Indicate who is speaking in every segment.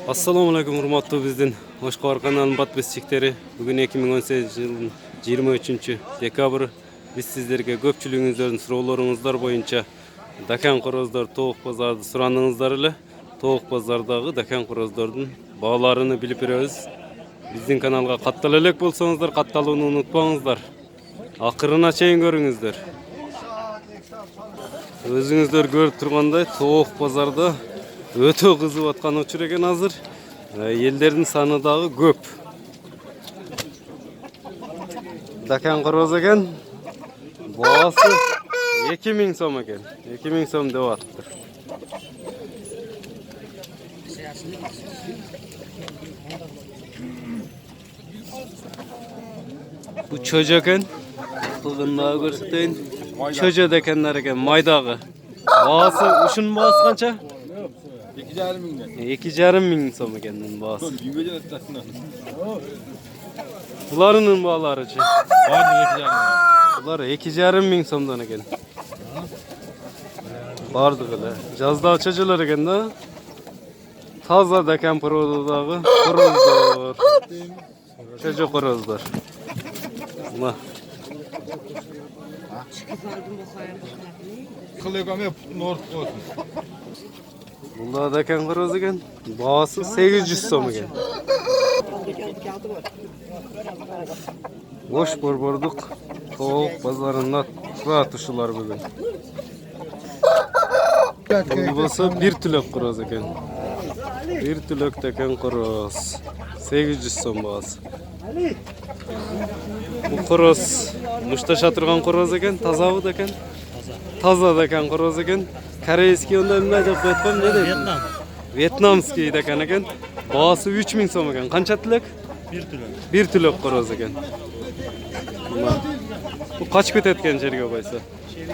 Speaker 1: Assalamu alaikum урматтуу биздин Ош-Кабар каналынын подписчиктери. Бүгүн 2018 жылдын 23-декабрь биз сиздерге көпчүлүгүңүздөрдүн суроолоруңуздар боюнча дакан короздор тоок базарды сурандыңыздар эле. Тоок базардагы дакан короздордун бааларını билип беребиз. Биздин каналга каттала элек болсоңуздар, катталууну унутпаңыздар. Акырына чейин көрүңүздөр. Өзүңүздөр көрүп тургандай, тоок базарда өтө кызып аткан учур экен азыр. Элдердин саны дагы көп. Дакан короз экен. Баасы 2000 сом экен. 2000 сом деп атыптыр. Bu çocuk eкен. Kılgınlığı görüntüyün. Çocuk ekenler eken maydagı. Baası uşun baası kança?
Speaker 2: 2,5 mingden.
Speaker 1: 2,5 ming som ekeninin baası. Bularının bağları çı. Bular 2,5 ming somdan eken. Bardı gılı. Jazda çocular eken da. Taza dekan prodadağı korozdor. Çocuk korozdor. Allah. Bunda dekan koroz eken. Bağısı 800 som eken. Boş borborduk. Toğuk pazarında tura tuşular bugün. Bu bir tülök koroz eken. Bir tülök dekan koroz. 800 som bağısı. Bu koroz muştaşa turgan koroz eken, tazabı da eken. Taza da eken koroz eken. Koreyski onda emne деп koyatpam ne dedi? Vietnamski dekan eken. Bağısı 3000 som eken. Kança tülök? Bir tülök koroz eken. Bu kaç köt etken жерге koysa?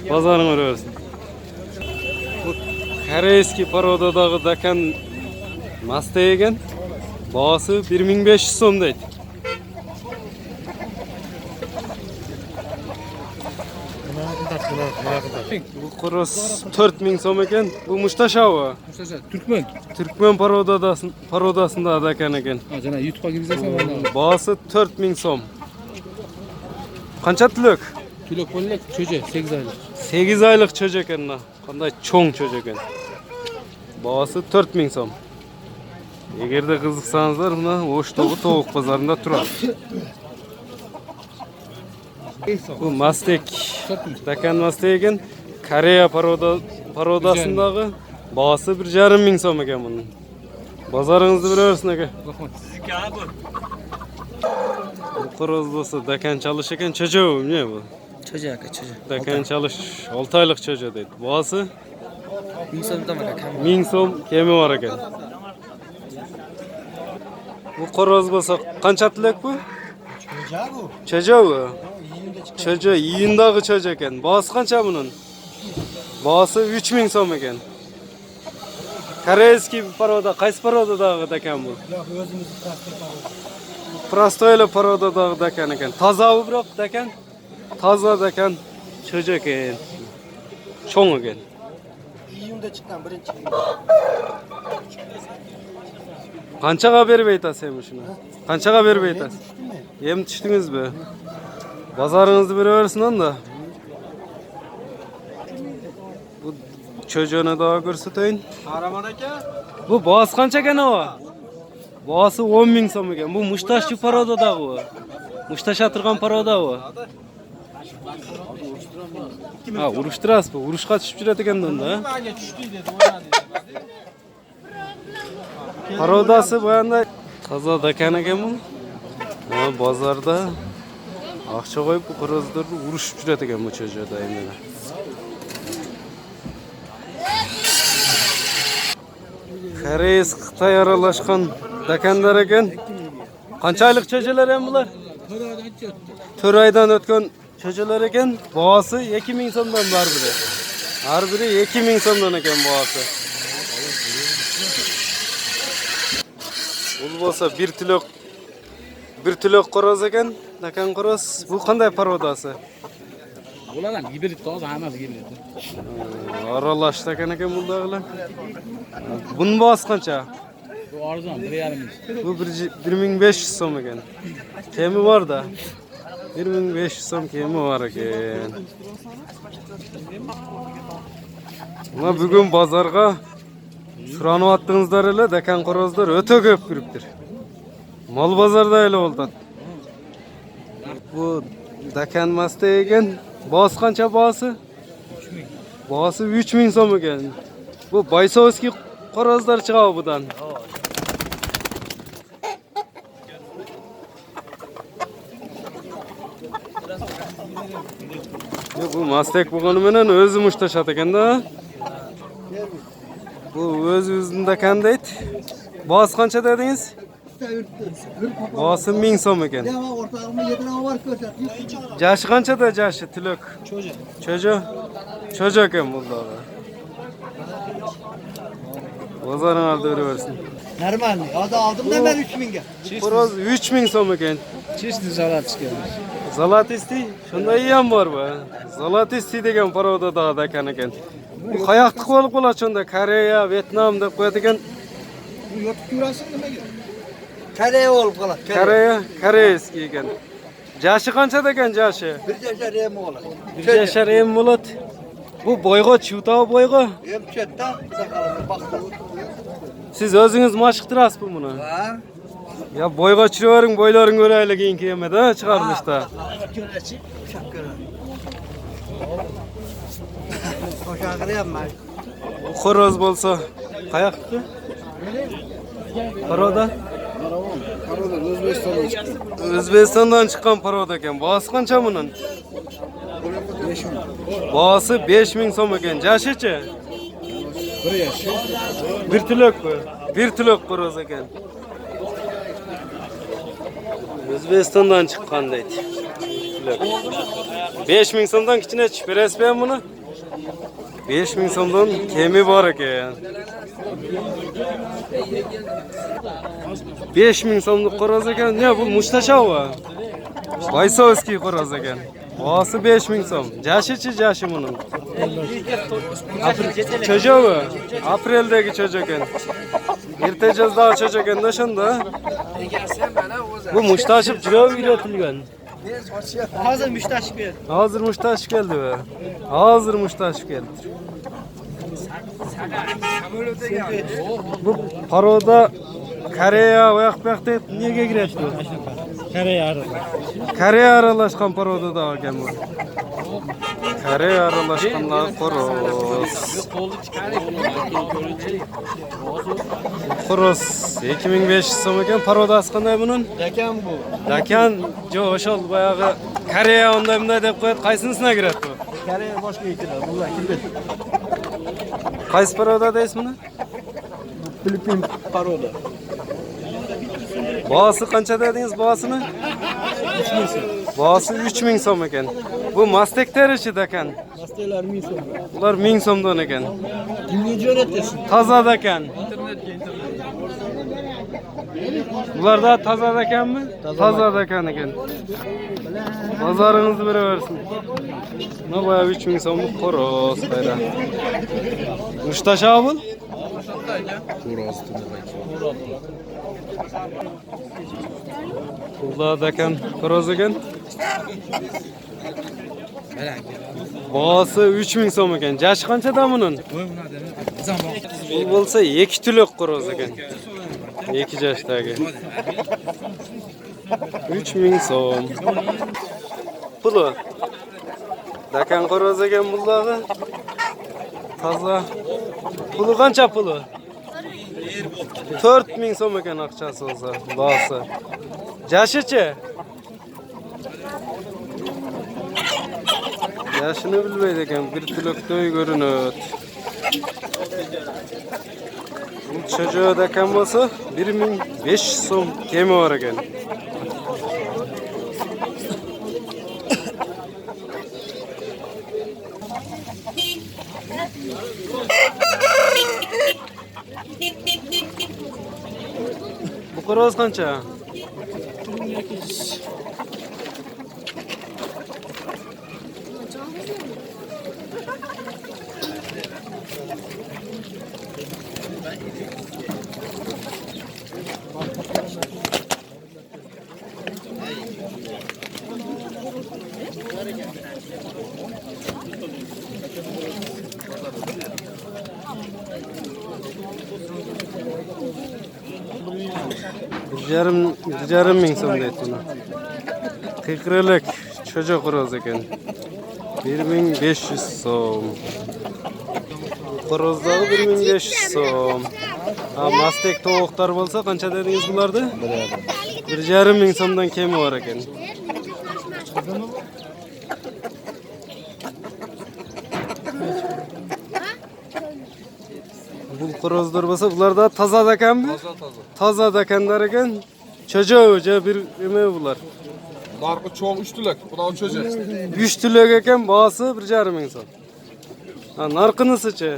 Speaker 1: Pazarın örüyorsun. Bu Koreyski parodadagı dekan Mastey eken. Bağısı 1500 som deydi. Bu koroz 4000 som eken. Bu muştaşa o.
Speaker 2: Muştaşa Türkmen.
Speaker 1: Türkmen parodasında da eken eken.
Speaker 2: Ha jana YouTube'a girizersen bana.
Speaker 1: Bağısı 4000 som. Kança tülök?
Speaker 2: Tülök bollek çocuğu 8 aylık.
Speaker 1: 8 aylık çocuk eken na. Kanday çoğun çocuk eken. Bağısı 4000 som. Eğer de kızıksanızlar buna Oştoğu Toğuk pazarında turar. Bu Mastek. Dakan Mastek eken. Koreya parodasındağı bağısı 1,5 ming som eken bunun. Bazarınızı bilirsin eke. Bu koroz bolsa dakan çalış eken çocuğu ne bu?
Speaker 3: Çocuğu aka çocuğu.
Speaker 1: Dakan çalış 6 aylık çocuğu deydi. Bağısı
Speaker 3: 1000 somdan aka.
Speaker 1: 1000 som kemi var eken. Bu koroz bolsa kança tülek bu? Çocuğu bu. Çocuğu yiyindağı çocuğu eken. Bağısı kança bunun? Bağısı 3000 som eken. Koreyski paroda, qaysi parodadağı dakan bu?
Speaker 4: Yok özümüz
Speaker 1: Prostoyla parodadağı dakan eken. Taza bu biroq dakan. Taza dakan çocuğu eken. Çoğun eken.
Speaker 4: iyiyimde çıkan birinci.
Speaker 1: Kançaga berip aytasın şuna? Kançaga berip aytasın? Yem düştünüz mü? Bazarınızı verirsin onda. Bu çocuğuna daha görseteyim. Bu bağısı kança eken o? Bağısı 10.000 som eken. Bu muştaşçı paroda da o. Muştaşa turgan paroda o. Ha, uruşturas bu. Uruşka düşüp jüret eken onda. Parodası bu yanda taza dakan eken bu. Ama bazarda akça koyup bu korozlardı uruşup jüret eken bu çocuğa da emine. Koreys Xitay aralaşkan dakandar eken. Kança aylık çocuğlar em bular? 4 aydan ötken çocuğlar eken. Bağısı 2000 somdan var biri. Har biri 2000 somdan eken bağısı. Bu bolsa bir tülök koroz eken. Dakan koroz. Bu kanday parodası?
Speaker 2: Ulan hibrit toz hammasi hibrit.
Speaker 1: Aralash ekan buldag'lar. Bunun boğaz qancha?
Speaker 2: Bu arzan 1,5
Speaker 1: Bu 1500 so'm ekan. Kemi var da. 1500 so'm kemi var ekan. Ama bugün bozorga suranıp attığınızlar ele dakan qorozlar öte köp kiriptir. Mal bozorda ele oldu. Bu dakan masta ekan. Boğaz qancha boğası? 3000. Boğası 3000 so'm ekan. Bu Baysovskiy qorozlar chiqadi budan. Bu mastek bo'lgani bilan o'zi mushtashadi ekanda. Bu o'z-o'zida qanday? Boğaz qancha dedingiz? Boğası 1000 so'm ekan.
Speaker 4: Ortağımda 7 lira var köşe.
Speaker 1: Jashi qanchada jashi tilok? Cho'ja ekan bunlar. Bozoringizda o'raversin.
Speaker 4: Normal. Hadi aldım da ben 3000'ge.
Speaker 1: Xo'roz 3000 so'm ekan.
Speaker 2: Чистый салат chiqadi.
Speaker 1: Zalatisti, shunday ham bor bu. Zalatisti degan paroda da ekan ekan. Bu qayoqqa bo'lib qoladi shunda? Koreya, Vyetnam deb qo'yadigan.
Speaker 4: Bu yotup yurasın nimaga? Koreya olib qoladi.
Speaker 1: Koreyskiy ekan. Jashi qancha degan jashi?
Speaker 4: Bir yashar em bo'ladi.
Speaker 1: Bir yashar em bo'ladi. Bu boyga chutov boyga.
Speaker 4: Em chetda baktım.
Speaker 1: Siz o'zingiz mashq qilasiz buni?
Speaker 4: Ha?
Speaker 1: Ya boyga chiravering, boylaring o'rayli keyin kelmadi, chiqarilishda.
Speaker 4: Köreçi. Şakır. Oşağıya yapma.
Speaker 1: Bu xoroz bo'lsa, qayoqqa? Paroda?
Speaker 4: Paroda Özbekistan'dan çıktı.
Speaker 1: O'zbekistondan chiqqan paroda ekan. Boğası qancha buning?
Speaker 4: 5000.
Speaker 1: Boğası 5000 so'm ekan. Jashichi?
Speaker 4: 1 yaş.
Speaker 1: Bir tilok bu. Bir tilok xoroz ekan. O'zbekistondan chiqqan deydi. 5000 so'mdan kichkina chiqib berasiz ben buni? 5000 so'mdan kemi bor ekan. 5000 so'mlik xoroz ekan. Ne bu mushtashava? Baysovskiy xoroz ekan. Boğası 5000 so'm. Jashichi jashi buni. Çocuğu mu? Apreldeki çocuk ekan. Ertejazda çocuk ekan da shunda. Bu mushtashib jurab yuratilgan.
Speaker 4: Hazır müştaşık bir.
Speaker 1: Hozir mushtashib keldi bu. Hozir mushtashib keldi. Bu paroda Koreya va yoqda nega kiradi bu? Koreya aralashgan paroda da ekan bu. Koreya aralashganlar xoroz. Xoroz 2500 so'm ekan. Parodasi qanday buning?
Speaker 4: Dakan bu.
Speaker 1: Dakan jo o'shal boyag'i Koreya unday deb qo'yadi. Qaysinisine kiradi bu?
Speaker 4: Koreya boshqa yetilar. Bunlar kirdi.
Speaker 1: Qaysi paroda deysiz buni?
Speaker 4: Filipin paroda.
Speaker 1: Boğası qancha dedingiz boğasini?
Speaker 4: 3000 so'm.
Speaker 1: Boğası 3000 so'm ekan. Bu mastek terishi ekan.
Speaker 4: Hastalar 1000 so'm.
Speaker 1: Ular 1000 so'mdan ekan.
Speaker 4: Kimga jo'natasiz?
Speaker 1: Toza ekan. Ularda toza ekanmi? Toza ekan ekan. Bozoringizni beraversin. Mana boya 3000 so'mlik xoroz qayda. Mushtashab bul? Ularda ekan xoroz ekan. Boğası 3000 so'm ekan. Jashi qanchada buning? Bu bo'lsa 2 tilok xoroz ekan. 2 yoshdagi. 3000 so'm. Puli. Dakan xoroz ekan bularga. Toza. Puli qancha puli? 4000 so'm ekan aqchasi o'zi. Boğası. Jashichi? Yaşını bilmeydi ekan, bir tiloktoy görünüyor. Bu çocuğa da kan bolsa 1500 so'm kemi var ekan. Bu xoroz qancha? 1,5 ming so'm deydi buni. Qiqirlik cho'ja qoroz ekan. 1500 so'm. Qorozdagi 1500 so'm. Ha, mastek tovuqlar bo'lsa qancha dedingiz bularni? 1,5 ming so'mdan kemi bor ekan. Bu qorozlar bo'lsa, bularda toza ekanmi? Toza ekanlar ekan. Cho'ja bir nima bular?
Speaker 5: Narxı çoğ 3 tülek. Bu da 10 çocuk.
Speaker 1: 3 tülek ekan, bahası 1,5 ming so'm. Ha, narxınızı-chi?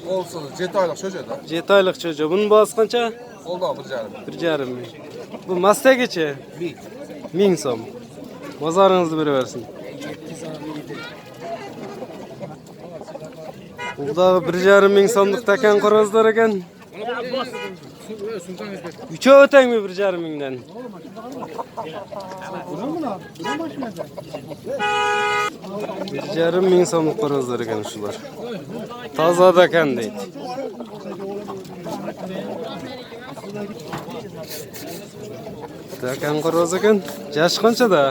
Speaker 5: Olsun 7 aylık çocuk da.
Speaker 1: 7 aylık çocuğu. Bunun bahası qancha?
Speaker 5: Oldu abi
Speaker 1: 1,5 ming. Bu mastegichi? 1000 so'm. Bozoringizni beraversin. Burada 1,5 ming so'mlik takan qorozlar ekan. Uchov o'tangmi 1,5 mingdan? 1,5 ming so'mlik qorozlar ekan shular. Toza takan deydi. Takan qoroz ekan. Yash qanchada?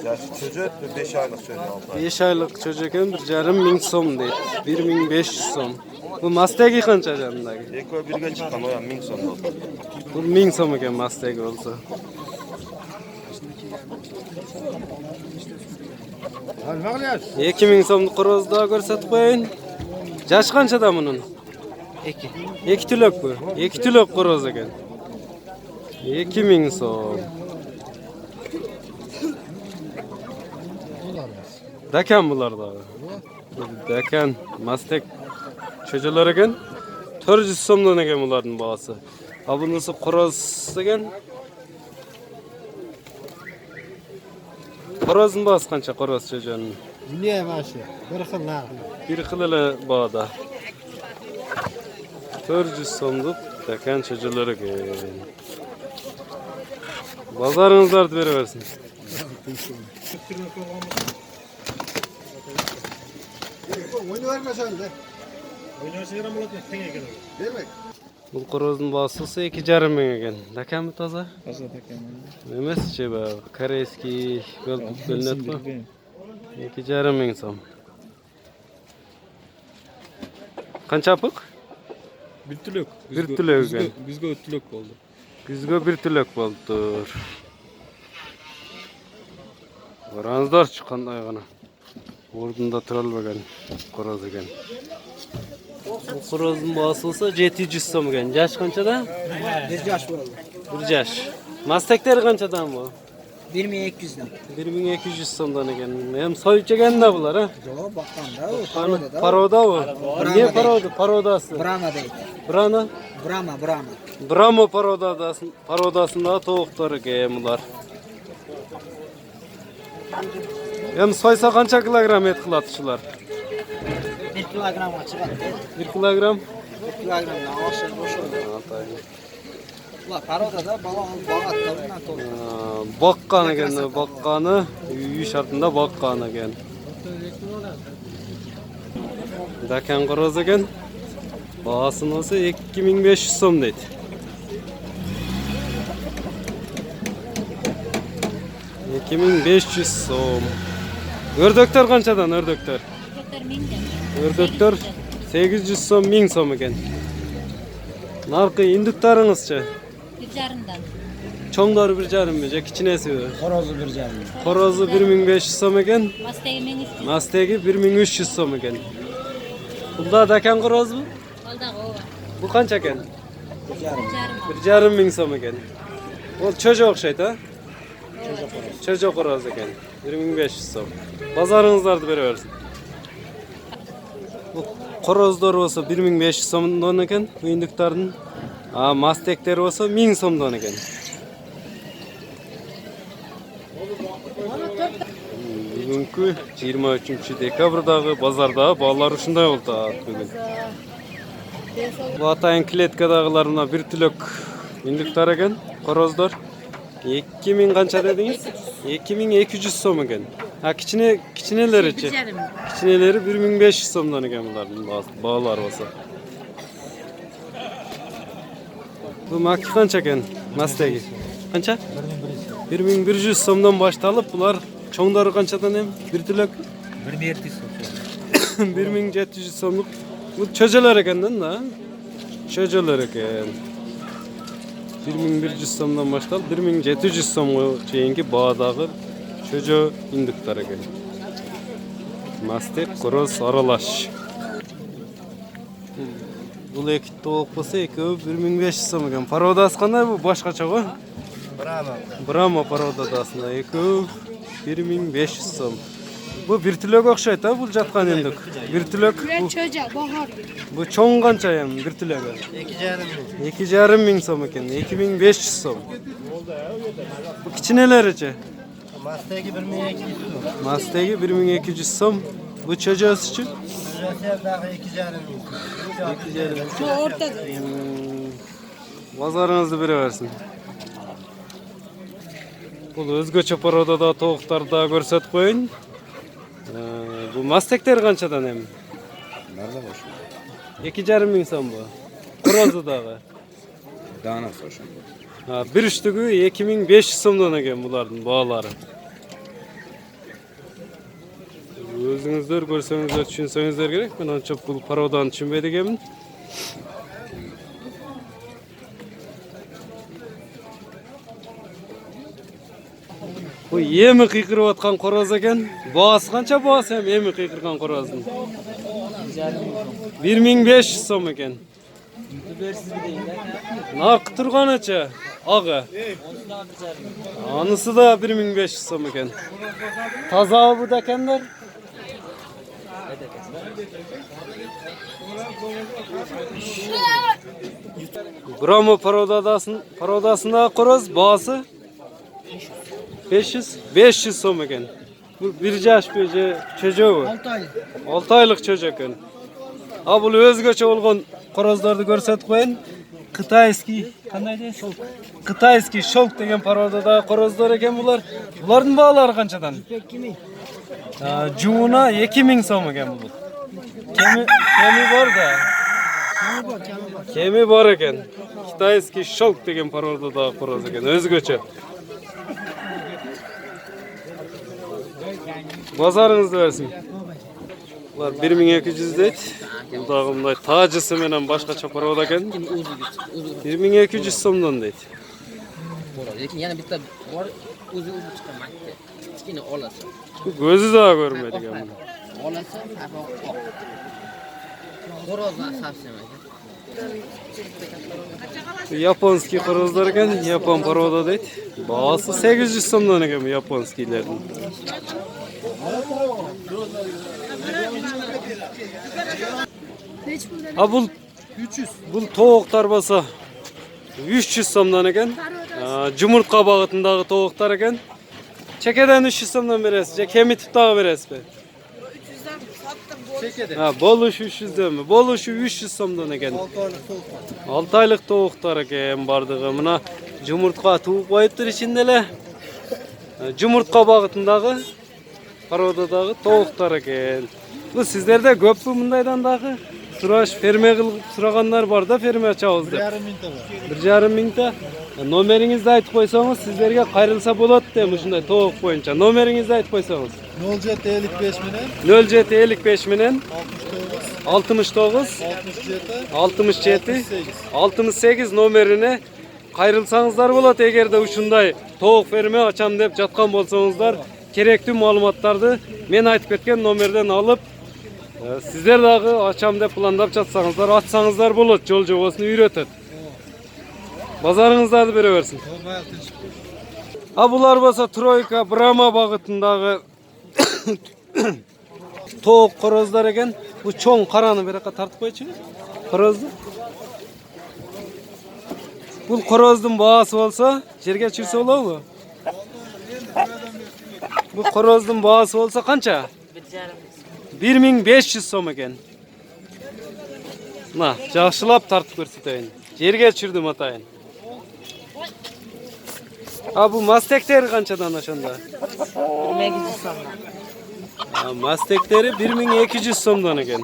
Speaker 6: Yaşı çocuk 5 aylık çocuk.
Speaker 1: 5 aylık çocuk ekan 1,5 ming so'm deydi. 1500 so'm. Bu mastagi qancha janidagi?
Speaker 6: Eko birge çıkan o yan 1000 son oldu.
Speaker 1: Bu 1000 so'm ekan mastagi bo'lsa.
Speaker 4: Almag'lar.
Speaker 1: 2000 so'mlik qorozni ko'rsatib qo'ying. Yash qanchada buning? 2. 2 tulok bu. 2 tulok qoroz ekan. 2000 so'm. Dakan bularda. Dakan mastek cho'jalar ekan. 400 so'mdan ekan bularning bahasi. Ha bunisi qoroz ekan. Qorozning bahasi qancha qoroz cho'janing?
Speaker 4: Ne başı? Bir xil narx.
Speaker 1: Bir xilala bağda. 400 so'mlik dakan cho'jalar ekan. Bozoringizlarni beraversin.
Speaker 4: Oyunu vermesen de. Demek.
Speaker 1: Bu qorozning bahasi 2,5 ming ekan. Dakanmi toza?
Speaker 2: Toza takan.
Speaker 1: Emas-chi bu koreyskiy bo'linadi-ku. 2,5 ming so'm. Qancha pul?
Speaker 2: Bir tülük.
Speaker 1: Bir tülük ekan.
Speaker 2: Bizge tülük oldu.
Speaker 1: Bizga bir tulak bo'ldi. Qaranızlar chiqqanday g'ana. O'rnida tura olmagan qoroz ekan. Bu qorozning bahasi bo'lsa 700 so'm ekan. Yash qanchada?
Speaker 4: 1 yaş var.
Speaker 1: 1 yash. Mastaklar qanchadan bu?
Speaker 3: 1200'dan.
Speaker 1: 1200 so'mdan ekan. Ham soy ichaganda bular, ha?
Speaker 4: Yo'q, baqqanda, paroda.
Speaker 1: Paroda bu. Ne paroda? Parodasi.
Speaker 3: Brahma deydi.
Speaker 1: Brana?
Speaker 3: Brahma.
Speaker 1: Brahma parodasında tovuqlar ekan bular. Hem soysa qancha kilogram et qiladi shular?
Speaker 3: 1 kilogramga chiqadi.
Speaker 1: 1 kilogram?
Speaker 3: 1 kilogramdan oshib bo'shadi. Ular parodada bog'atdan to'g'ri.
Speaker 1: Boqqan ekan, boqqani, uy shartida boqqan ekan. Dakan qoroz ekan. Bahasini olsa 2500 so'm deydi. 2500 so'm. Ördökler qanchadan ördökler? Ördökler 800 so'm 1000 so'm ekan. Narxi induktaringizchi?
Speaker 7: 1,5dan.
Speaker 1: Cho'ngdori 1,5 mi? Kichkinasi.
Speaker 2: Horozu bir canlı.
Speaker 1: Xorozi 1500 so'm ekan.
Speaker 7: Mastagi 1300.
Speaker 1: Mastagi 1300 so'm ekan. Bunda dakan xorozmi?
Speaker 7: Aldağı o var.
Speaker 1: Bu qancha ekan?
Speaker 7: 1,5.
Speaker 1: 1,5 ming so'm ekan. O cho'ja o'xshaydi, ha? Cho'ja xoroz ekan. 1500 so'm. Bozoringizlarni beraversin. Bu xorozlar bo'lsa 1500 so'mdan ekan, bu induklarning. Ha, masteklar bo'lsa 1000 so'mdan ekan. Bugungi 23-dekabrdagi bozorda bolalar shunday bo'ldi bugun. Bu atayin kletkadagilarına bir tülök induklar ekan, xorozlar. 2000 qancha dedingiz? 2200 so'm ekan. Ha, kichkinelarichi? Kichkineleri 1500 so'mdan ekan bularning baholari bo'lsa. Bu Bu maki kança eken? Mastegi. Kança? 1100 somdan baştalып, bular çoğunları kançadan hem? Bir tülök? 1700 somluk. Bu çöceler ekenden da. Çöceler eken. 1100 somdan baştalып, 1700 somga çeyinki bağdağı çöce indikler eken. Mastek, koroz, aralaş. Бұл екі толық болса, екеуі 1500 сом екен. Пародасы қандай бұл? Башқаша ғой? Брама пародасында. Екеуі 1500 сом. Бұл бір түлек оқшайды, бұл жатқан ендік. Бір түлек. Бұл чоң қанша ем, бір түлегі? 2,5 мың сом екен. 2500 сом. Бұл кішінелері че?
Speaker 3: Mastegi 1200 so'm.
Speaker 1: Mastegi 1200 сом. Bu çocuğuz için?
Speaker 3: Şu ortada.
Speaker 1: Bazarınızı biri versin. Bu özgöçe parodada toğuklarda görset koyun. Bu mastekler kançadan hem?
Speaker 8: Nerede boşum?
Speaker 1: 2,5 ming son bu. Korozu dağı.
Speaker 8: Dana boşum.
Speaker 1: Bir üçtügü 2500 somdan eken bulardan bağları. Özünüzler görseniz düşünseniz gerek. Ben anca bu parodan düşünmediğimin. Bu yemi kıykırıp atkan koroz eken. Bağası kança bağası hem yemi kıykırgan korozun? 1500 som eken. Narkı turgan açı. Ağı. Anısı da 1500 som eken. Taza bu dekenler. Bramo parodasında koroz bağısı 500 som eken. Bu bir yaş bir çocuğu. 6 aylık çocuk eken. Ha bu özgöçe olgan korozlardı görset koyun. Kıtayski kanday de şolk. Kıtayski şolk degen parodada korozlar eken bular. Buların bağları kançadan? Juuna 2000 som eken bu. Kemi var da. Kemi var eken. Kıtayski şolk degen parodada koroz eken. Özgöçe. Bazarınızda versin. Bunlar 1200 deydi. Budağımda tacısı menen başka paroda eken. 1200 somdan deydi.
Speaker 9: Lekin yana bitta bor o'zi chiqamaydi. Kichkina olasi.
Speaker 1: Gözü daha görmedi yani.
Speaker 9: Olasi oq. Xorozdan savsamaydi.
Speaker 1: Yaponski korozlar eken, Yapon paroda deydi. Bağısı 800 somdan eken Yaponskilerden. Ha bu 300. Bu toğuklar basa 300 somdan eken. Cumhurtka bağıtındağı toğuklar eken. Çekeden 300 somdan veresiz. Kemi tiptağı veresiz be. 300'den sattım. Boluş 300'den mi? Boluşu 300 somdan eken. 6 aylık toğuklar eken bardığı. Buna cumhurtka tuğuk koyuptur içindele. Cumhurtka bağıtındağı parodaдағы toğuklar eken. Bu sizlerde köp mü bundaydan dağı? Ferme kılıp suraganlar var da ferme açabız dep. 1,5 mingta. Nomerinizni aytып koysanız sizlerge kayrılsa bolat dem uşunday toğuk boyunca. Nomerinizni aytып koysanız.
Speaker 2: 0755 menen
Speaker 1: 0755 menen 69 67 68 nomerine kayrılsanızlar bolat egerde uşunday toğuk ferme açam dep jatkan bolsaňızlar. Gerekli malumatlardı men aytıp ketken nomerden alıp sizler dağı açam dep plandap жатсаңыздар, atsanızlar bolat, jol jobosunu үйrөtөt. Bazarыңыздарды бере берсин. Ha bular bolsa Troyka, Brama bagıtındağı toğuk korozlar eken. Bu çoğun karаны beraka tartıp koyçu. Korozdu. Bu korozdun bağısı olsa jerge çürse bolobу? Bu korozdun bağısı olsa kança? 1500 som eken. Na, жақшылап tartıp көрсөтөйүn. Жерге çürdüm atayın. Ha bu mastekleri kançadan aşanda?
Speaker 3: 1200 so'mdan.
Speaker 1: Mastekleri 1200 somdan eken.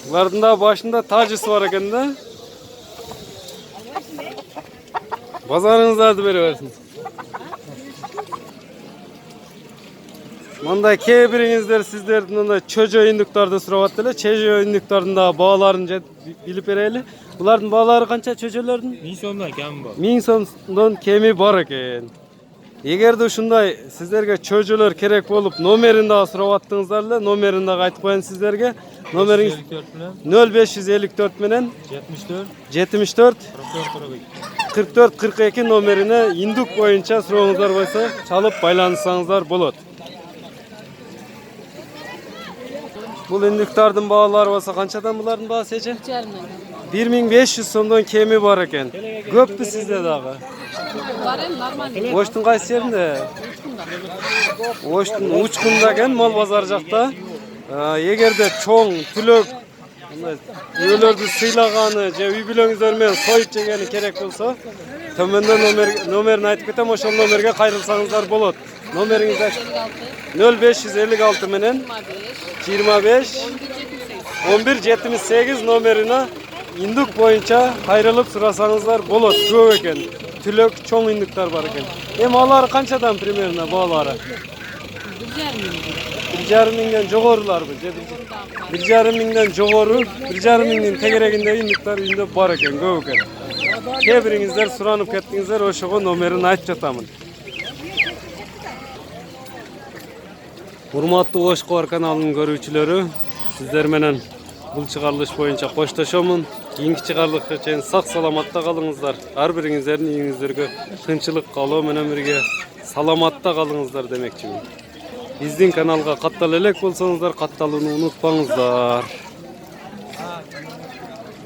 Speaker 1: Bunların da başında tacısı var eken de. Bazarınızda veriversin. Manda kebiringizler sizlerden onda çocuğu oyunduklarda suravattılar. Çocuğu oyunduklarında bağlarını bilip vereyli. Buların bağları kança çocuğların?
Speaker 10: 1000 so'mdan kami bor.
Speaker 1: 1000 so'mdan kemi bor ekan. Eğer uşunday sizlerge çocuğlar kerek bolup nomerini da suravatdingizlar, nomerini da aytып koyun sizlerge. Nomeringiz 0554 menen 74 44 42 nomerine induk boyunca soruңuzlar bolsa çalıp baylanışsаңыздар болот. Бұл индуктардың бағалары болса қаншадан бұлардың бағасы ече? 1500 сомдан кеми бар екен. Көп пі сізде дағы?
Speaker 3: Var en normal.
Speaker 1: Оштың қайсы жерінде? Оштың Учкунда екен, мал базар жақта. Егерде чоң, түлік, үйлерді сыйлағаны, же үй бүлөңіздермен сойып жегені керек болса, төменде номерін айтып кетем, ошол номерге кайрылсаңыздар болот. Номеріңіз 0556 менен 25 11 78 номерine индук боюнча кайрылып сурасаңыздар болот. Көп экен. Түлөк чоң индуктар бар экен. Эми алар канчадан примерно баалары? 1,5 миңден жогоруларбы? 1,5 миңден жогору, 1,5 миңдин тегерегинде индуктар үйүндө бар экен, көп экен. Кээ бириңиздер суранып кеттиңиздер, ошого номерин айтып жатамын. Урматтуу Ош Коор каналынын көрүүчүлөрү, сиздер менен бул чыгарылыш боюнча коштошомун. Кийинки чыгарылышка чейин сак саламатта калыңыздар. Ар бириңиздердин үйүңүздөргө тынчылык калуу менен бирге саламатта калыңыздар демекчимин. Биздин каналга каттала элек болсоңуздар, катталууну унутпаңыздар.